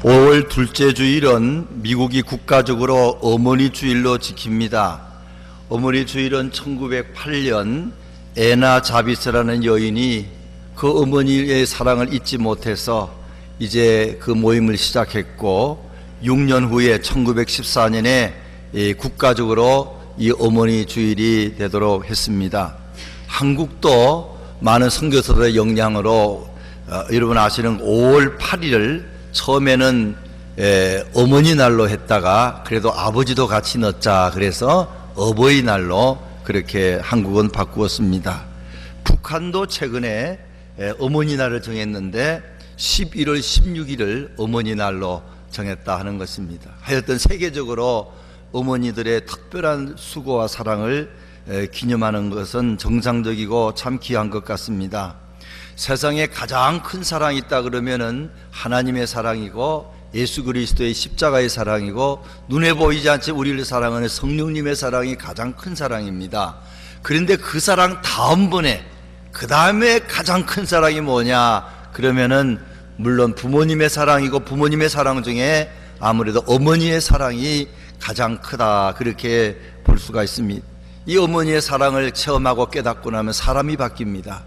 5월 둘째 주일은 미국이 국가적으로 어머니 주일로 지킵니다. 어머니 주일은 1908년 애나 자비스라는 여인이 그 어머니의 사랑을 잊지 못해서 이제 그 모임을 시작했고, 6년 후에 1914년에 국가적으로 이 어머니 주일이 되도록 했습니다. 한국도 많은 선교사들의 영향으로 여러분 아시는 5월 8일을 처음에는 어머니날로 했다가 그래도 아버지도 같이 넣자 그래서 어버이날로 그렇게 한국은 바꾸었습니다. 북한도 최근에 어머니날을 정했는데 11월 16일을 어머니날로 정했다 하는 것입니다. 하여튼 세계적으로 어머니들의 특별한 수고와 사랑을 기념하는 것은 정상적이고 참 귀한 것 같습니다. 세상에 가장 큰 사랑이 있다 그러면은 하나님의 사랑이고 예수 그리스도의 십자가의 사랑이고 눈에 보이지 않지 우리를 사랑하는 성령님의 사랑이 가장 큰 사랑입니다. 그런데 그 사랑 다음번에 그 다음에 가장 큰 사랑이 뭐냐 그러면은 물론 부모님의 사랑이고, 부모님의 사랑 중에 아무래도 어머니의 사랑이 가장 크다 그렇게 볼 수가 있습니다. 이 어머니의 사랑을 체험하고 깨닫고 나면 사람이 바뀝니다.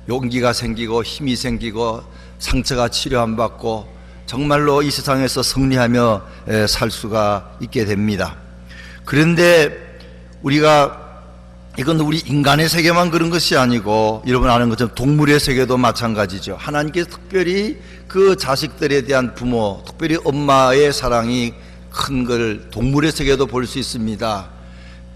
용기가 생기고 힘이 생기고 상처가 치료 안 받고 정말로 이 세상에서 승리하며 살 수가 있게 됩니다. 그런데 우리가 이건 우리 인간의 세계만 그런 것이 아니고 여러분 아는 것처럼 동물의 세계도 마찬가지죠. 하나님께서 특별히 그 자식들에 대한 부모, 특별히 엄마의 사랑이 큰 걸 동물의 세계도 볼 수 있습니다.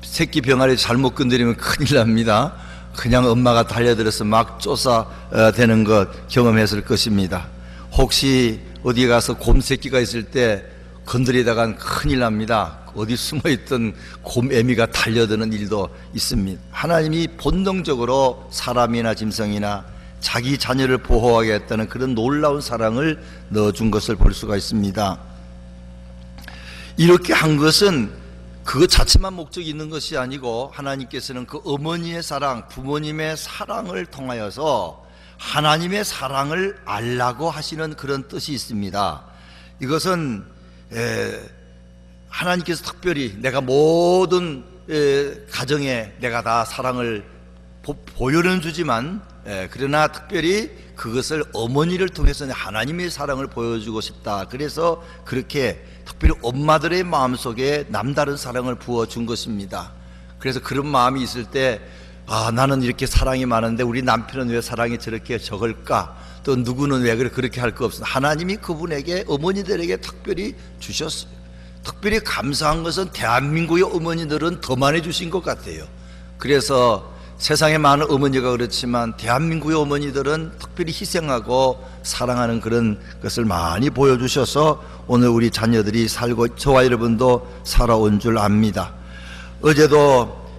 새끼 병아리 잘못 건드리면 큰일 납니다. 그냥 엄마가 달려들어서 막 쫓아대는 것 경험했을 것입니다. 혹시 어디 가서 곰 새끼가 있을 때 건드리다간 큰일 납니다. 어디 숨어있던 곰 애미가 달려드는 일도 있습니다. 하나님이 본능적으로 사람이나 짐승이나 자기 자녀를 보호하겠다는 그런 놀라운 사랑을 넣어준 것을 볼 수가 있습니다. 이렇게 한 것은 그것 자체만 목적이 있는 것이 아니고 하나님께서는 그 어머니의 사랑, 부모님의 사랑을 통하여서 하나님의 사랑을 알라고 하시는 그런 뜻이 있습니다. 이것은 하나님께서 특별히 내가 모든 가정에 내가 다 사랑을 보여는 주지만 그러나 특별히 그것을 어머니를 통해서 하나님의 사랑을 보여주고 싶다. 그래서 그렇게 특별히 엄마들의 마음속에 남다른 사랑을 부어준 것입니다. 그래서 그런 마음이 있을 때 나는 이렇게 사랑이 많은데 우리 남편은 왜 사랑이 저렇게 적을까? 또 누구는 왜 그렇게 할 거 없어? 하나님이 그분에게 어머니들에게 특별히 주셨어요. 특별히 감사한 것은 대한민국의 어머니들은 더 많이 주신 것 같아요. 그래서 세상에 많은 어머니가 그렇지만 대한민국의 어머니들은 특별히 희생하고 사랑하는 그런 것을 많이 보여주셔서 오늘 우리 자녀들이 살고 저와 여러분도 살아온 줄 압니다. 어제도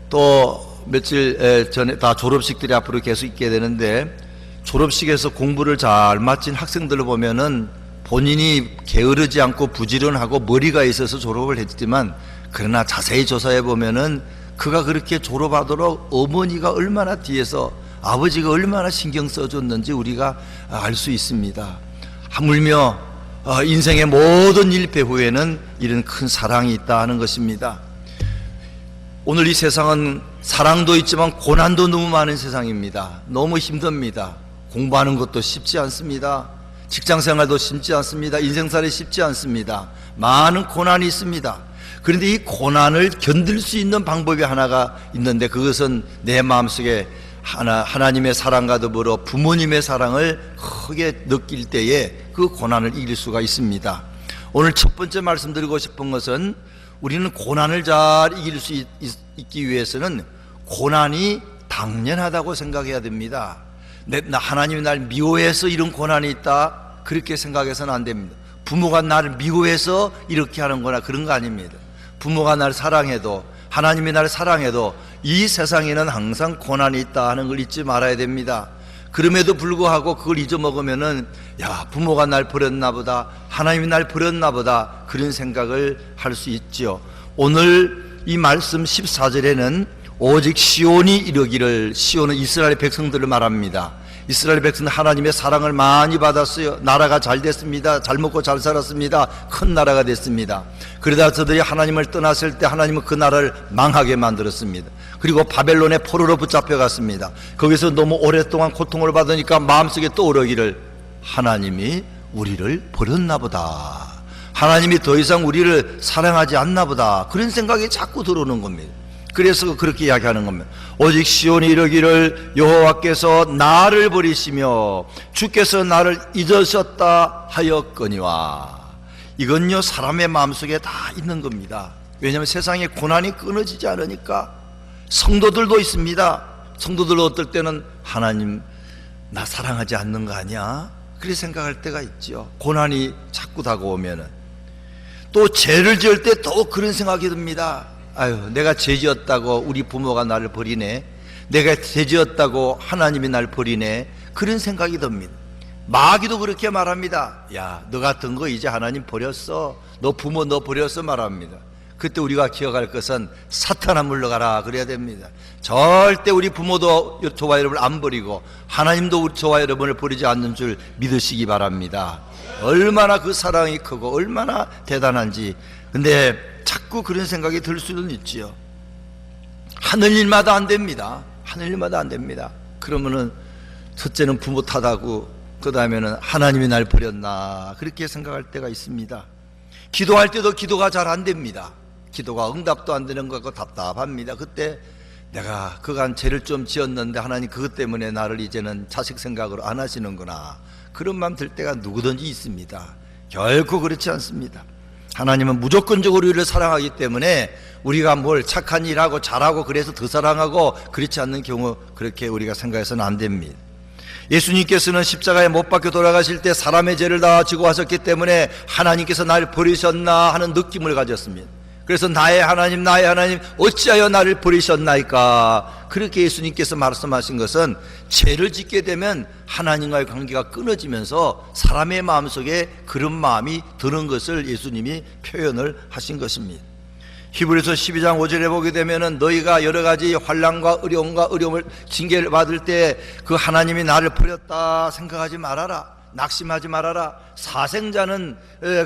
또 며칠 전에 다 졸업식들이 앞으로 계속 있게 되는데 졸업식에서 공부를 잘 마친 학생들을 보면은 본인이 게으르지 않고 부지런하고 머리가 있어서 졸업을 했지만 그러나 자세히 조사해 보면은 그가 그렇게 졸업하도록 어머니가 얼마나 뒤에서 아버지가 얼마나 신경 써줬는지 우리가 알 수 있습니다. 하물며 인생의 모든 일패 후에는 이런 큰 사랑이 있다 하는 것입니다. 오늘 이 세상은 사랑도 있지만 고난도 너무 많은 세상입니다. 너무 힘듭니다. 공부하는 것도 쉽지 않습니다. 직장생활도 쉽지 않습니다. 인생살이 쉽지 않습니다. 많은 고난이 있습니다. 그런데 이 고난을 견딜 수 있는 방법이 하나가 있는데 그것은 내 마음속에 하나님의 사랑과 더불어 부모님의 사랑을 크게 느낄 때에 그 고난을 이길 수가 있습니다. 오늘 첫 번째 말씀드리고 싶은 것은 우리는 고난을 잘 이길 수 있기 위해서는 고난이 당연하다고 생각해야 됩니다. 하나님이 날 미워해서 이런 고난이 있다 그렇게 생각해서는 안 됩니다. 부모가 나를 미워해서 이렇게 하는구나 그런 거 아닙니다. 부모가 나를 사랑해도 하나님이 나를 사랑해도 이 세상에는 항상 고난이 있다 하는 걸 잊지 말아야 됩니다. 그럼에도 불구하고 그걸 잊어먹으면은 부모가 날 버렸나 보다, 하나님이 날 버렸나 보다 그런 생각을 할 수 있죠. 오늘 이 말씀 14절에는 오직 시온이 이르기를, 시온은 이스라엘 백성들을 말합니다. 이스라엘 백성은 하나님의 사랑을 많이 받았어요. 나라가 잘 됐습니다. 잘 먹고 잘 살았습니다. 큰 나라가 됐습니다. 그러다 저들이 하나님을 떠났을 때 하나님은 그 나라를 망하게 만들었습니다. 그리고 바벨론의 포로로 붙잡혀갔습니다. 거기서 너무 오랫동안 고통을 받으니까 마음속에 떠오르기를, 하나님이 우리를 버렸나 보다, 하나님이 더 이상 우리를 사랑하지 않나 보다, 그런 생각이 자꾸 들어오는 겁니다. 그래서 그렇게 이야기하는 겁니다. 오직 시온이 이르기를 여호와께서 나를 버리시며 주께서 나를 잊으셨다 하였거니와. 이건요 사람의 마음속에 다 있는 겁니다. 왜냐하면 세상에 고난이 끊어지지 않으니까. 성도들도 있습니다. 성도들도 어떨 때는 하나님 나 사랑하지 않는 거 아니야? 그렇게 생각할 때가 있죠. 고난이 자꾸 다가오면은. 또 죄를 지을 때 또 그런 생각이 듭니다. 아유, 내가 죄 지었다고 우리 부모가 나를 버리네, 내가 죄 지었다고 하나님이 날 버리네, 그런 생각이 듭니다. 마귀도 그렇게 말합니다. 야, 너 같은 거 이제 하나님 버렸어, 너 부모 너 버렸어 말합니다. 그때 우리가 기억할 것은 사탄아 물러가라 그래야 됩니다. 절대 우리 부모도 저와 여러분을 안 버리고 하나님도 저와 여러분을 버리지 않는 줄 믿으시기 바랍니다. 얼마나 그 사랑이 크고 얼마나 대단한지. 근데 자꾸 그런 생각이 들 수는 있지요. 하늘 일마다 안 됩니다. 하늘 일마다 안 됩니다. 그러면은 첫째는 부모 탓하고 그 다음에는 하나님이 날 버렸나 그렇게 생각할 때가 있습니다. 기도할 때도 기도가 잘 안 됩니다. 기도가 응답도 안 되는 것 같고 답답합니다. 그때 내가 그간 죄를 좀 지었는데 하나님 그것 때문에 나를 이제는 자식 생각으로 안 하시는구나, 그런 마음 들 때가 누구든지 있습니다. 결코 그렇지 않습니다. 하나님은 무조건적으로 우리를 사랑하기 때문에 우리가 뭘 착한 일하고 잘하고 그래서 더 사랑하고 그렇지 않는 경우 그렇게 우리가 생각해서는 안 됩니다. 예수님께서는 십자가에 못 박혀 돌아가실 때 사람의 죄를 다 지고 하셨기 때문에 하나님께서 나를 버리셨나 하는 느낌을 가졌습니다. 그래서 나의 하나님 어찌하여 나를 버리셨나이까, 그렇게 예수님께서 말씀하신 것은 죄를 짓게 되면 하나님과의 관계가 끊어지면서 사람의 마음속에 그런 마음이 드는 것을 예수님이 표현을 하신 것입니다. 히브리서 12장 5절에 보게 되면은 너희가 여러 가지 환난과 어려움을 징계를 받을 때 그 하나님이 나를 버렸다 생각하지 말아라, 낙심하지 말아라. 사생자는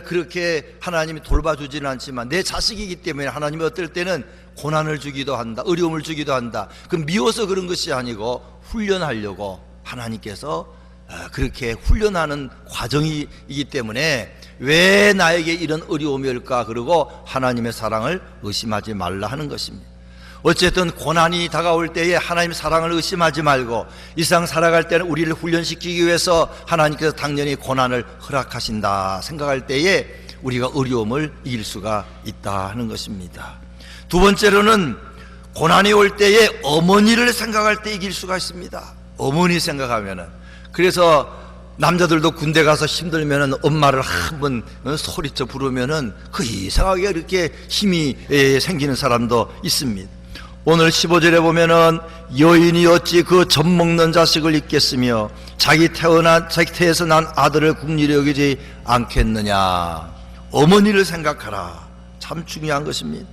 그렇게 하나님이 돌봐주지는 않지만 내 자식이기 때문에 하나님이 어떨 때는 고난을 주기도 한다, 어려움을 주기도 한다. 그 미워서 그런 것이 아니고 훈련하려고 하나님께서 그렇게 훈련하는 과정이기 때문에 왜 나에게 이런 어려움이 올까, 그러고 하나님의 사랑을 의심하지 말라 하는 것입니다. 어쨌든 고난이 다가올 때에 하나님의 사랑을 의심하지 말고 이 세상 살아갈 때는 우리를 훈련시키기 위해서 하나님께서 당연히 고난을 허락하신다 생각할 때에 우리가 어려움을 이길 수가 있다 하는 것입니다. 두 번째로는 고난이 올 때에 어머니를 생각할 때 이길 수가 있습니다. 어머니 생각하면은, 그래서 남자들도 군대 가서 힘들면은 엄마를 한번 소리쳐 부르면은 그 이상하게 이렇게 힘이 생기는 사람도 있습니다. 오늘 15절에 보면은 여인이 어찌 그 젖먹는 자식을 잊겠으며 자기 태에서 난 아들을 국리로 여기지 않겠느냐. 어머니를 생각하라. 참 중요한 것입니다.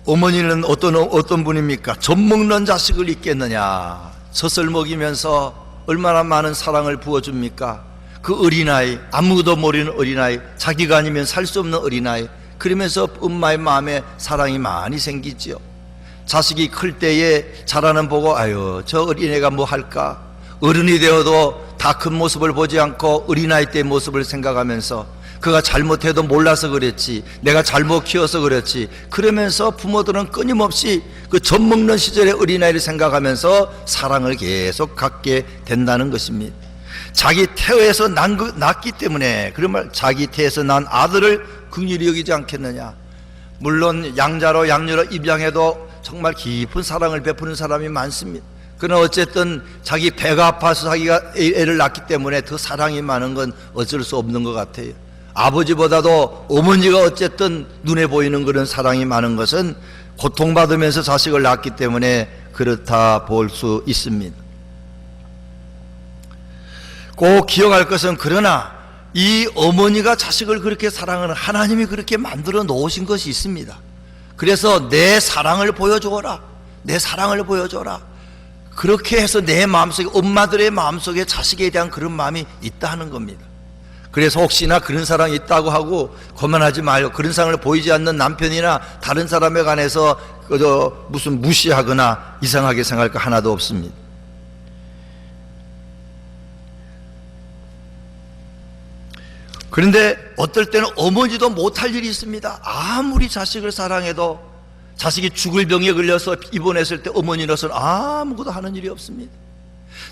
어머니는 어떤 분입니까? 젖먹는 자식을 잊겠느냐. 젖을 먹이면서 얼마나 많은 사랑을 부어줍니까? 그 어린아이, 아무도 모르는 어린아이, 자기가 아니면 살 수 없는 어린아이, 그러면서 엄마의 마음에 사랑이 많이 생기지요. 자식이 클 때에 자라는 보고 아유 저 어린애가 뭐 할까, 어른이 되어도 다 큰 모습을 보지 않고 어린아이 때의 모습을 생각하면서 그가 잘못해도 몰라서 그랬지, 내가 잘못 키워서 그랬지, 그러면서 부모들은 끊임없이 그 젖먹는 시절의 어린아이를 생각하면서 사랑을 계속 갖게 된다는 것입니다. 자기 태에서 낳기 때문에, 그러면 자기 태에서 난 아들을 긍휼히 여기지 않겠느냐. 물론 양자로 양녀로 입양해도 정말 깊은 사랑을 베푸는 사람이 많습니다. 그러나 어쨌든 자기 배가 아파서 자기가 애를 낳기 때문에 더 사랑이 많은 건 어쩔 수 없는 것 같아요. 아버지보다도 어머니가 어쨌든 눈에 보이는 그런 사랑이 많은 것은 고통받으면서 자식을 낳기 때문에 그렇다 볼 수 있습니다. 꼭 기억할 것은, 그러나 이 어머니가 자식을 그렇게 사랑하는 하나님이 그렇게 만들어 놓으신 것이 있습니다. 그래서 내 사랑을 보여줘라, 내 사랑을 보여줘라. 그렇게 해서 내 마음속에, 엄마들의 마음속에 자식에 대한 그런 마음이 있다 하는 겁니다. 그래서 혹시나 그런 사랑이 있다고 하고 거만하지 말고, 그런 사랑을 보이지 않는 남편이나 다른 사람에 관해서 무슨 무시하거나 이상하게 생각할 거 하나도 없습니다. 그런데 어떨 때는 어머니도 못할 일이 있습니다. 아무리 자식을 사랑해도 자식이 죽을 병에 걸려서 입원했을 때 어머니로서는 아무것도 하는 일이 없습니다.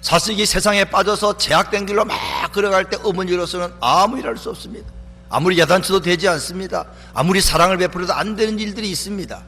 자식이 세상에 빠져서 제약된 길로 막 걸어갈 때 어머니로서는 아무 일 할 수 없습니다. 아무리 야단쳐도 되지 않습니다. 아무리 사랑을 베풀어도 안 되는 일들이 있습니다.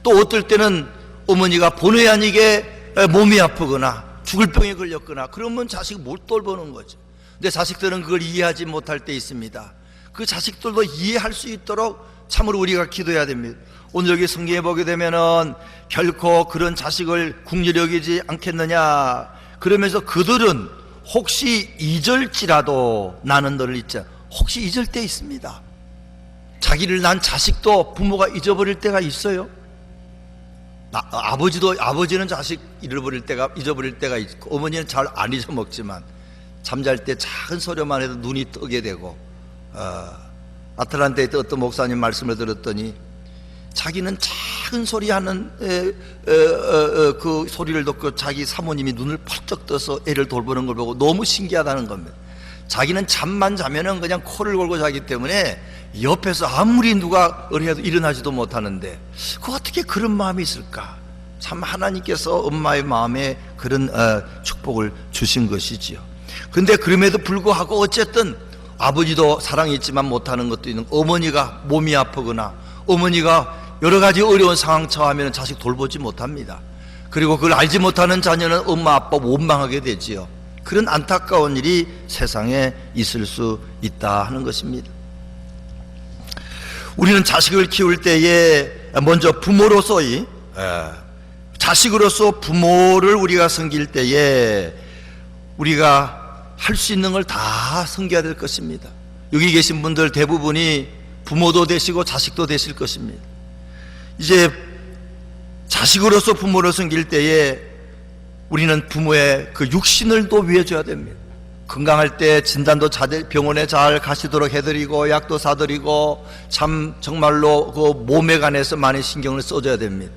또 어떨 때는 어머니가 본의 아니게 몸이 아프거나 죽을 병에 걸렸거나 그러면 자식이 못 돌보는 거죠. 근데 자식들은 그걸 이해하지 못할 때 있습니다. 그 자식들도 이해할 수 있도록 참으로 우리가 기도해야 됩니다. 오늘 여기 성경에 보게 되면은 결코 그런 자식을 국률이 여기지 않겠느냐, 그러면서 그들은 혹시 잊을지라도 나는 너를 잊자. 혹시 잊을 때 있습니다. 자기를 낳은 자식도 부모가 잊어버릴 때가 있어요. 아버지는 자식 잊어버릴 때가 있고, 어머니는 잘 안 잊어먹지만 잠잘 때 작은 소리만 해도 눈이 뜨게 되고, 아틀란타에 어떤 목사님 말씀을 들었더니 자기는 작은 소리 하는 그 소리를 듣고 자기 사모님이 눈을 펄쩍 떠서 애를 돌보는 걸 보고 너무 신기하다는 겁니다. 자기는 잠만 자면은 그냥 코를 골고 자기 때문에 옆에서 아무리 누가 의뢰해도 일어나지도 못하는데 그 어떻게 그런 마음이 있을까? 참 하나님께서 엄마의 마음에 그런 축복을 주신 것이지요. 근데 그럼에도 불구하고 어쨌든 아버지도 사랑이 있지만 못하는 것도 있는, 어머니가 몸이 아프거나 어머니가 여러 가지 어려운 상황 처하면 자식 돌보지 못합니다. 그리고 그걸 알지 못하는 자녀는 엄마 아빠 원망하게 되지요. 그런 안타까운 일이 세상에 있을 수 있다 하는 것입니다. 우리는 자식을 키울 때에 먼저 부모로서의, 자식으로서 부모를 우리가 섬길 때에 우리가 할 수 있는 걸 다 섬겨야 될 것입니다. 여기 계신 분들 대부분이 부모도 되시고 자식도 되실 것입니다. 이제 자식으로서 부모를 섬길 때에 우리는 부모의 그 육신을 또 위해줘야 됩니다. 건강할 때 진단도 병원에 잘 가시도록 해드리고 약도 사드리고 참 정말로 그 몸에 관해서 많이 신경을 써줘야 됩니다.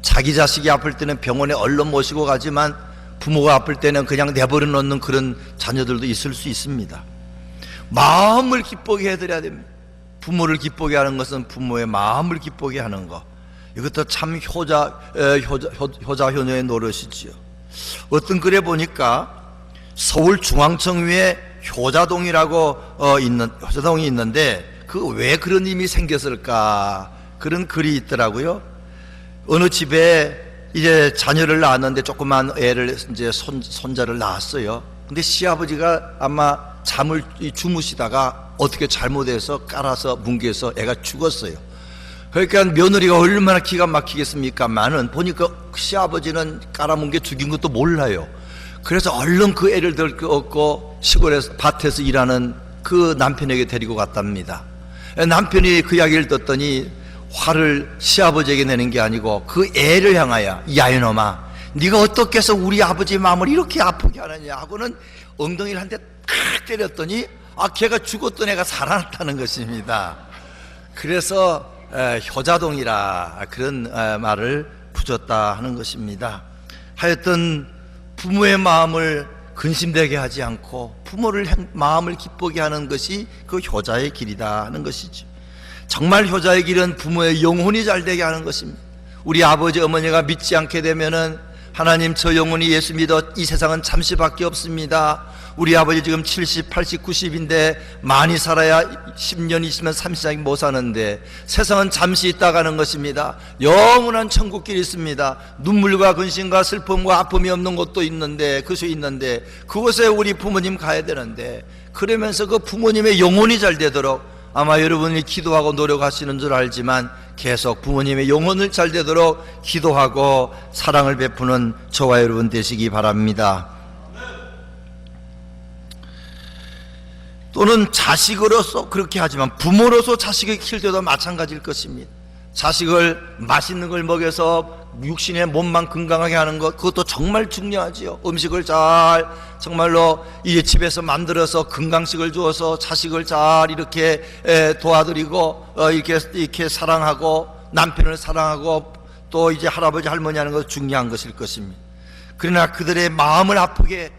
자기 자식이 아플 때는 병원에 얼른 모시고 가지만 부모가 아플 때는 그냥 내버려 놓는 그런 자녀들도 있을 수 있습니다. 마음을 기쁘게 해드려야 됩니다. 부모를 기쁘게 하는 것은 부모의 마음을 기쁘게 하는 것, 이것도 참 효자효녀의 노릇이지요. 어떤 글에 보니까 서울중앙청 위에 효자동이라고 효자동이 있는데 그 왜 그런 힘이 생겼을까, 그런 글이 있더라고요. 어느 집에 이제 자녀를 낳았는데 조그만 애를 이제 손자를 낳았어요. 근데 시아버지가 아마 잠을 주무시다가 어떻게 잘못해서 깔아서 뭉개서 애가 죽었어요. 그러니까 며느리가 얼마나 기가 막히겠습니까만은 보니까 시아버지는 깔아뭉개 죽인 것도 몰라요. 그래서 얼른 그 애를 들고 시골에서 밭에서 일하는 그 남편에게 데리고 갔답니다. 남편이 그 이야기를 듣더니 화를 시아버지에게 내는 게 아니고 그 애를 향하여, 야 이놈아, 네가 어떻게 해서 우리 아버지 마음을 이렇게 아프게 하느냐 하고는 엉덩이를 한 대 탁 때렸더니 걔가 죽었던 애가 살아났다는 것입니다. 그래서 효자동이라 그런 말을 붙였다 하는 것입니다. 하여튼 부모의 마음을 근심되게 하지 않고 부모를 마음을 기쁘게 하는 것이 그 효자의 길이다 하는 것이죠. 정말 효자의 길은 부모의 영혼이 잘 되게 하는 것입니다. 우리 아버지 어머니가 믿지 않게 되면은 하나님, 저 영혼이 예수 믿어 이 세상은 잠시밖에 없습니다. 우리 아버지 지금 70, 80, 90인데 많이 살아야 10년, 20년, 30년 못 사는데 세상은 잠시 있다 가는 것입니다. 영원한 천국길이 있습니다. 눈물과 근심과 슬픔과 아픔이 없는 곳도 있는데, 그곳이 있는데 그곳에 우리 부모님 가야 되는데, 그러면서 그 부모님의 영혼이 잘 되도록 아마 여러분이 기도하고 노력하시는 줄 알지만 계속 부모님의 영혼을 잘 되도록 기도하고 사랑을 베푸는 저와 여러분 되시기 바랍니다. 또는 자식으로서 그렇게 하지만 부모로서 자식을 키울 때도 마찬가지일 것입니다. 자식을 맛있는 걸 먹여서 육신의 몸만 건강하게 하는 것, 그것도 정말 중요하지요. 음식을 잘 정말로 이 집에서 만들어서 건강식을 주어서 자식을 잘 이렇게 도와드리고 이렇게 사랑하고 남편을 사랑하고 또 이제 할아버지 할머니 하는 것도 중요한 것일 것입니다. 그러나 그들의 마음을 아프게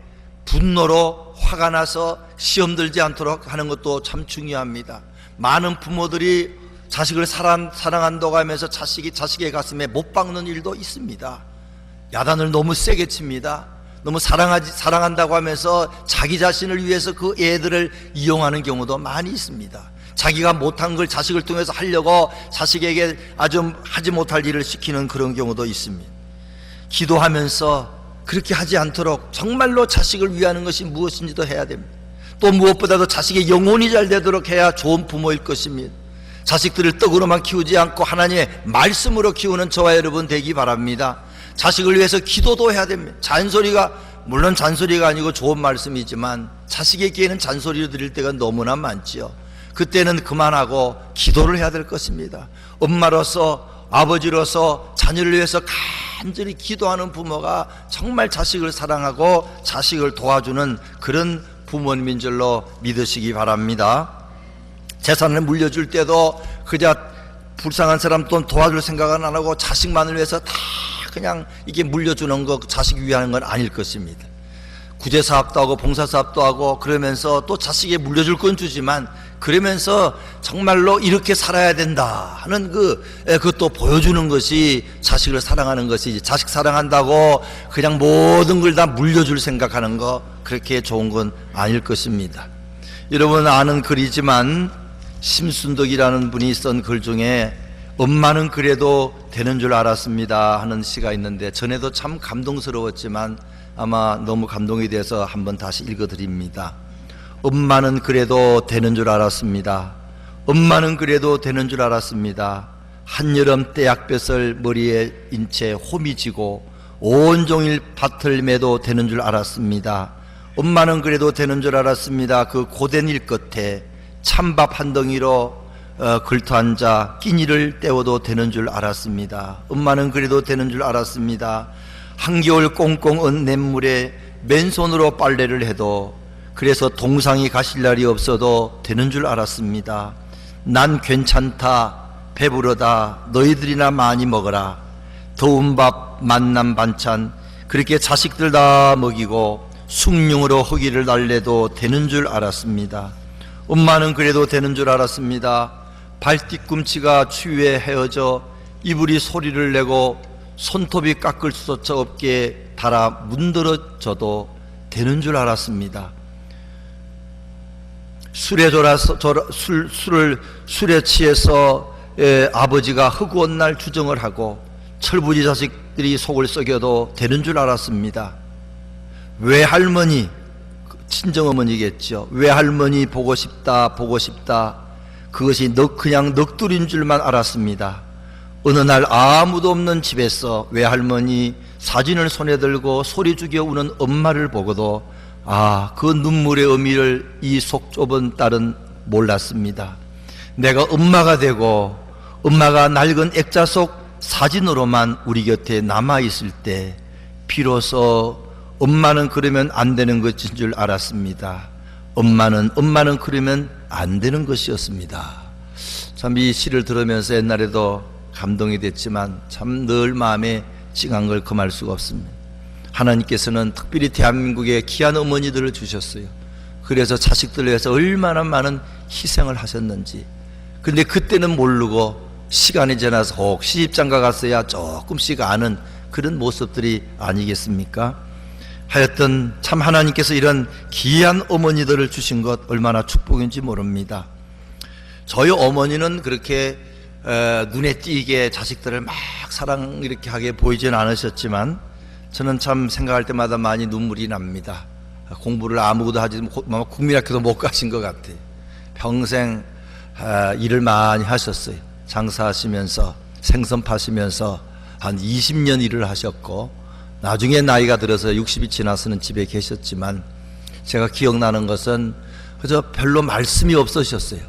분노로 화가 나서 시험 들지 않도록 하는 것도 참 중요합니다. 많은 부모들이 자식을 사랑한다고 하면서 자식이 자식의 가슴에 못 박는 일도 있습니다. 야단을 너무 세게 칩니다. 너무 사랑한다고 하면서 자기 자신을 위해서 그 애들을 이용하는 경우도 많이 있습니다. 자기가 못한 걸 자식을 통해서 하려고 자식에게 아주 하지 못할 일을 시키는 그런 경우도 있습니다. 기도하면서 그렇게 하지 않도록 정말로 자식을 위하는 것이 무엇인지도 해야 됩니다. 또 무엇보다도 자식의 영혼이 잘 되도록 해야 좋은 부모일 것입니다. 자식들을 떡으로만 키우지 않고 하나님의 말씀으로 키우는 저와 여러분 되기 바랍니다. 자식을 위해서 기도도 해야 됩니다. 물론 잔소리가 아니고 좋은 말씀이지만 자식에게는 잔소리를 드릴 때가 너무나 많지요. 그때는 그만하고 기도를 해야 될 것입니다. 엄마로서 아버지로서 자녀를 위해서 간절히 기도하는 부모가 정말 자식을 사랑하고 자식을 도와주는 그런 부모님인 줄로 믿으시기 바랍니다. 재산을 물려줄 때도 그저 불쌍한 사람 돈 도와줄 생각은 안 하고 자식만을 위해서 다 그냥 이게 물려주는 거 자식 위하는 건 아닐 것입니다. 구제사업도 하고 봉사사업도 하고 그러면서 또 자식에게 물려줄 건 주지만 그러면서 정말로 이렇게 살아야 된다 하는 그것도 보여주는 것이 자식을 사랑하는 것이지, 자식 사랑한다고 그냥 모든 걸 다 물려줄 생각하는 거 그렇게 좋은 건 아닐 것입니다. 여러분 아는 글이지만 심순덕이라는 분이 쓴 글 중에 엄마는 그래도 되는 줄 알았습니다 하는 시가 있는데 전에도 참 감동스러웠지만 아마 너무 감동이 돼서 한번 다시 읽어드립니다. 엄마는 그래도 되는 줄 알았습니다. 엄마는 그래도 되는 줄 알았습니다. 한여름 떼약볕을 머리에 인채 홈이 지고 온종일 밭을 매도 되는 줄 알았습니다. 엄마는 그래도 되는 줄 알았습니다. 그 고된 일 끝에 찬밥 한 덩이로 걸터앉아 끼니를 때워도 되는 줄 알았습니다. 엄마는 그래도 되는 줄 알았습니다. 한겨울 꽁꽁 언 냇물에 맨손으로 빨래를 해도 그래서 동상이 가실 날이 없어도 되는 줄 알았습니다. 난 괜찮다, 배부르다, 너희들이나 많이 먹어라. 더운 밥, 만난 반찬 그렇게 자식들 다 먹이고 숭늉으로 허기를 달래도 되는 줄 알았습니다. 엄마는 그래도 되는 줄 알았습니다. 발뒤꿈치가 추위에 헤어져 이불이 소리를 내고 손톱이 깎을 수조차 어깨에 달아 문드러져도 되는 줄 알았습니다. 술에 취해서 아버지가 허구한 날 주정을 하고 철부지 자식들이 속을 썩여도 되는 줄 알았습니다. 외할머니, 친정어머니겠죠. 외할머니 보고 싶다 보고 싶다, 그것이 그냥 넋두리인 줄만 알았습니다. 어느 날 아무도 없는 집에서 외할머니 사진을 손에 들고 소리 죽여 우는 엄마를 보고도 그 눈물의 의미를 이 속 좁은 딸은 몰랐습니다. 내가 엄마가 되고 엄마가 낡은 액자 속 사진으로만 우리 곁에 남아있을 때 비로소 엄마는 그러면 안 되는 것인 줄 알았습니다. 엄마는 그러면 안 되는 것이었습니다. 참 이 시를 들으면서 옛날에도 감동이 됐지만 참 늘 마음에 찡한 걸 금할 수가 없습니다. 하나님께서는 특별히 대한민국에 귀한 어머니들을 주셨어요. 그래서 자식들을 위해서 얼마나 많은 희생을 하셨는지. 그런데 그때는 모르고 시간이 지나서 혹 시집장가 갔어야 조금씩 아는 그런 모습들이 아니겠습니까? 하여튼 참 하나님께서 이런 귀한 어머니들을 주신 것 얼마나 축복인지 모릅니다. 저희 어머니는 그렇게 눈에 띄게 자식들을 막 사랑 이렇게 하게 보이지는 않으셨지만 저는 참 생각할 때마다 많이 눈물이 납니다. 공부를 아무것도 하지 국민학교도 못 가신 것 같아요. 평생 일을 많이 하셨어요. 장사하시면서 생선 파시면서 한 20년 일을 하셨고 나중에 나이가 들어서 60이 지나서는 집에 계셨지만 제가 기억나는 것은 그저 별로 말씀이 없으셨어요.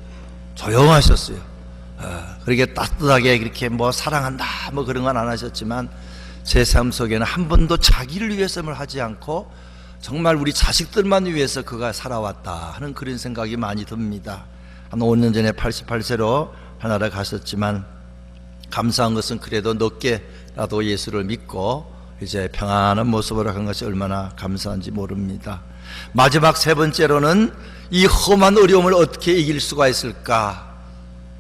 조용하셨어요. 그렇게 따뜻하게 그렇게 뭐 사랑한다 뭐 그런 건 안 하셨지만 제 삶 속에는 한 번도 자기를 위해서를 하지 않고 정말 우리 자식들만 위해서 그가 살아왔다 하는 그런 생각이 많이 듭니다. 한 5년 전에 88세로 하나를 가셨지만 감사한 것은 그래도 늦게라도 예수를 믿고 이제 평안한 모습으로 간 것이 얼마나 감사한지 모릅니다. 마지막 세 번째로는 이 험한 어려움을 어떻게 이길 수가 있을까?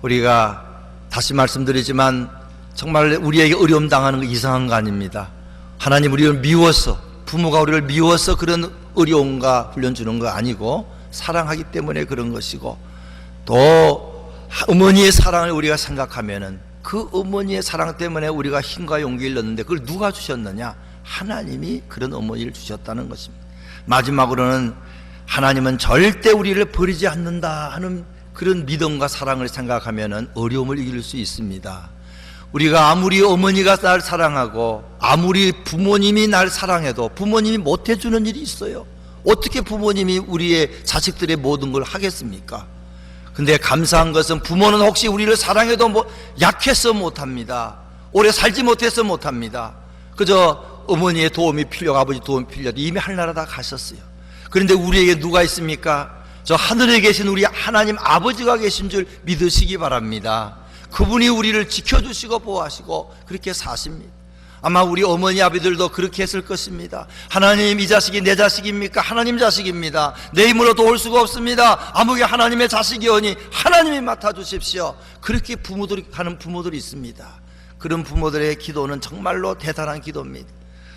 우리가 다시 말씀드리지만 정말 우리에게 어려움 당하는 거 이상한 거 아닙니다. 하나님 우리를 미워서, 부모가 우리를 미워서 그런 어려움과 훈련 주는 거 아니고 사랑하기 때문에 그런 것이고, 또 어머니의 사랑을 우리가 생각하면은 그 어머니의 사랑 때문에 우리가 힘과 용기를 넣는데 그걸 누가 주셨느냐? 하나님이 그런 어머니를 주셨다는 것입니다. 마지막으로는 하나님은 절대 우리를 버리지 않는다 하는 그런 믿음과 사랑을 생각하면은 어려움을 이길 수 있습니다. 우리가 아무리 어머니가 날 사랑하고 아무리 부모님이 날 사랑해도 부모님이 못해주는 일이 있어요. 어떻게 부모님이 우리의 자식들의 모든 걸 하겠습니까? 근데 감사한 것은 부모는 혹시 우리를 사랑해도 약해서 못합니다. 오래 살지 못해서 못합니다. 그저 어머니의 도움이 필요하고 아버지 도움이 필요하다 이미 하늘나라 다 가셨어요. 그런데 우리에게 누가 있습니까? 저 하늘에 계신 우리 하나님 아버지가 계신 줄 믿으시기 바랍니다. 그분이 우리를 지켜주시고 보호하시고 그렇게 사십니다. 아마 우리 어머니 아버지들도 그렇게 했을 것입니다. 하나님, 이 자식이 내 자식입니까? 하나님 자식입니다. 내 힘으로 도울 수가 없습니다. 아무개 하나님의 자식이오니 하나님이 맡아주십시오. 그렇게 부모들이 하는 부모들이 있습니다. 그런 부모들의 기도는 정말로 대단한 기도입니다.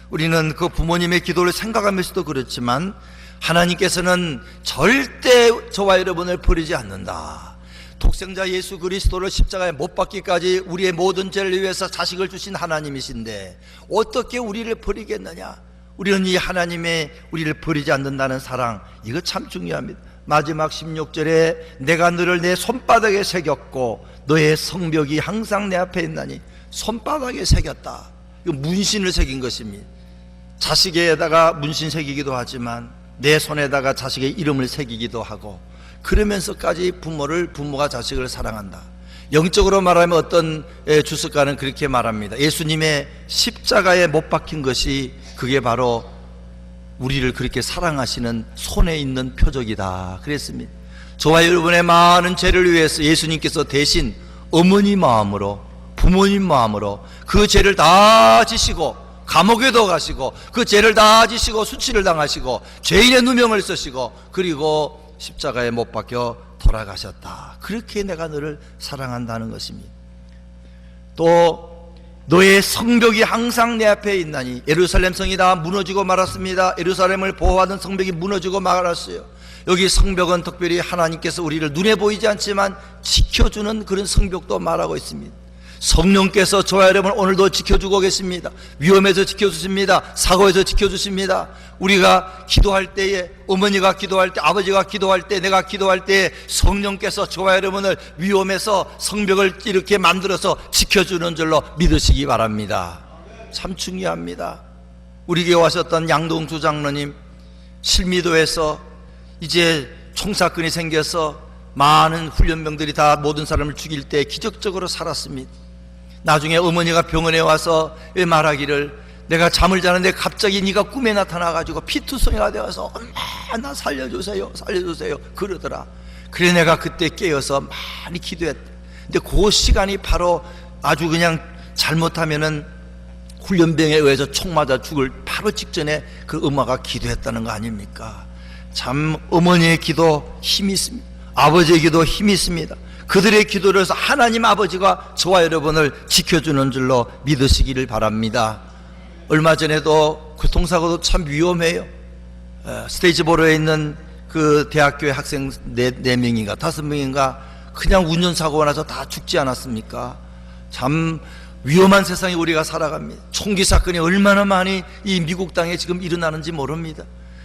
우리는 그 부모님의 기도를 생각하면서도 그렇지만 하나님께서는 절대 저와 여러분을 버리지 않는다. 독생자 예수 그리스도를 십자가에 못 박기까지 우리의 모든 죄를 위해서 자식을 주신 하나님이신데 어떻게 우리를 버리겠느냐? 우리는 이 하나님의 우리를 버리지 않는다는 사랑, 이거 참 중요합니다. 마지막 16절에 내가 너를 내 손바닥에 새겼고 너의 성벽이 항상 내 앞에 있나니, 손바닥에 새겼다. 이거 문신을 새긴 것입니다. 자식에다가 문신 새기기도 하지만 내 손에다가 자식의 이름을 새기기도 하고, 그러면서까지 부모가 자식을 사랑한다. 영적으로 말하면 어떤 주석가는 그렇게 말합니다. 예수님의 십자가에 못 박힌 것이 그게 바로 우리를 그렇게 사랑하시는 손에 있는 표적이다 그랬습니다. 저와 여러분의 많은 죄를 위해서 예수님께서 대신 어머니 마음으로, 부모님 마음으로 그 죄를 다 지시고 감옥에도 가시고 그 죄를 다 지시고 수치를 당하시고 죄인의 누명을 쓰시고 그리고 십자가에 못 박혀 돌아가셨다. 그렇게 내가 너를 사랑한다는 것입니다. 또 너의 성벽이 항상 내 앞에 있나니, 예루살렘 성이 다 무너지고 말았습니다. 예루살렘을 보호하던 성벽이 무너지고 말았어요. 여기 성벽은 특별히 하나님께서 우리를 눈에 보이지 않지만 지켜주는 그런 성벽도 말하고 있습니다. 성령께서 저와 여러분 오늘도 지켜주고 계십니다. 위험에서 지켜주십니다. 사고에서 지켜주십니다. 우리가 기도할 때에, 어머니가 기도할 때, 아버지가 기도할 때, 내가 기도할 때에 성령께서 저와 여러분을 위험에서 성벽을 이렇게 만들어서 지켜주는 줄로 믿으시기 바랍니다. 참 중요합니다. 우리 교회 오셨던 양동수 장로님, 실미도에서 이제 총사건이 생겨서 많은 훈련병들이 다 모든 사람을 죽일 때 기적적으로 살았습니다. 나중에 어머니가 병원에 와서 말하기를, 내가 잠을 자는데 갑자기 네가 꿈에 나타나가지고 피투성이가 되어서 엄마 나 살려주세요 살려주세요 그러더라. 그래 내가 그때 깨어서 많이 기도했다. 근데 그 시간이 바로 아주 그냥 잘못하면은 훈련병에 의해서 총 맞아 죽을 바로 직전에 그 엄마가 기도했다는 거 아닙니까? 참 어머니의 기도 힘이 있습니다. 아버지의 기도 힘이 있습니다. 그들의 기도를 해서 하나님 아버지가 저와 여러분을 지켜주는 줄로 믿으시기를 바랍니다. 얼마 전에도 교통사고도 참 위험해요. 스테이지보로에 있는 그 대학교의 학생 4명인가 5명인가 그냥 운전사고가 나서 다 죽지 않았습니까? 참 위험한 세상에 우리가 살아갑니다. 총기 사건이 얼마나 많이 이 미국 땅에 지금 일어나는지 모릅니다.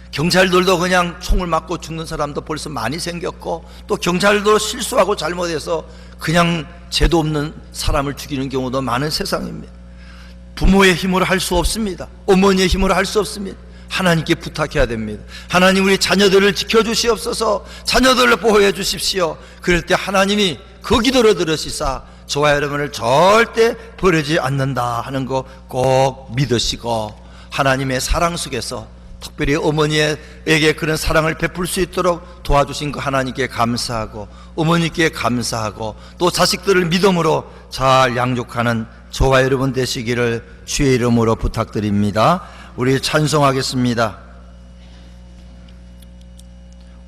경찰들도 그냥 총을 맞고 죽는 사람도 벌써 많이 생겼고, 또 경찰도 실수하고 잘못해서 그냥 죄도 없는 사람을 죽이는 경우도 많은 세상입니다. 부모의 힘으로 할 수 없습니다. 어머니의 힘으로 할 수 없습니다. 하나님께 부탁해야 됩니다. 하나님 우리 자녀들을 지켜주시옵소서, 자녀들을 보호해 주십시오. 그럴 때 하나님이 그 기도를 들으시사 저와 여러분을 절대 버리지 않는다 하는 거 꼭 믿으시고, 하나님의 사랑 속에서 특별히 어머니에게 그런 사랑을 베풀 수 있도록 도와주신 그 하나님께 감사하고, 어머니께 감사하고, 또 자식들을 믿음으로 잘 양육하는 저와 여러분 되시기를 주의 이름으로 부탁드립니다. 우리 찬송하겠습니다.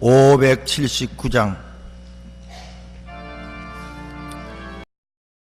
579장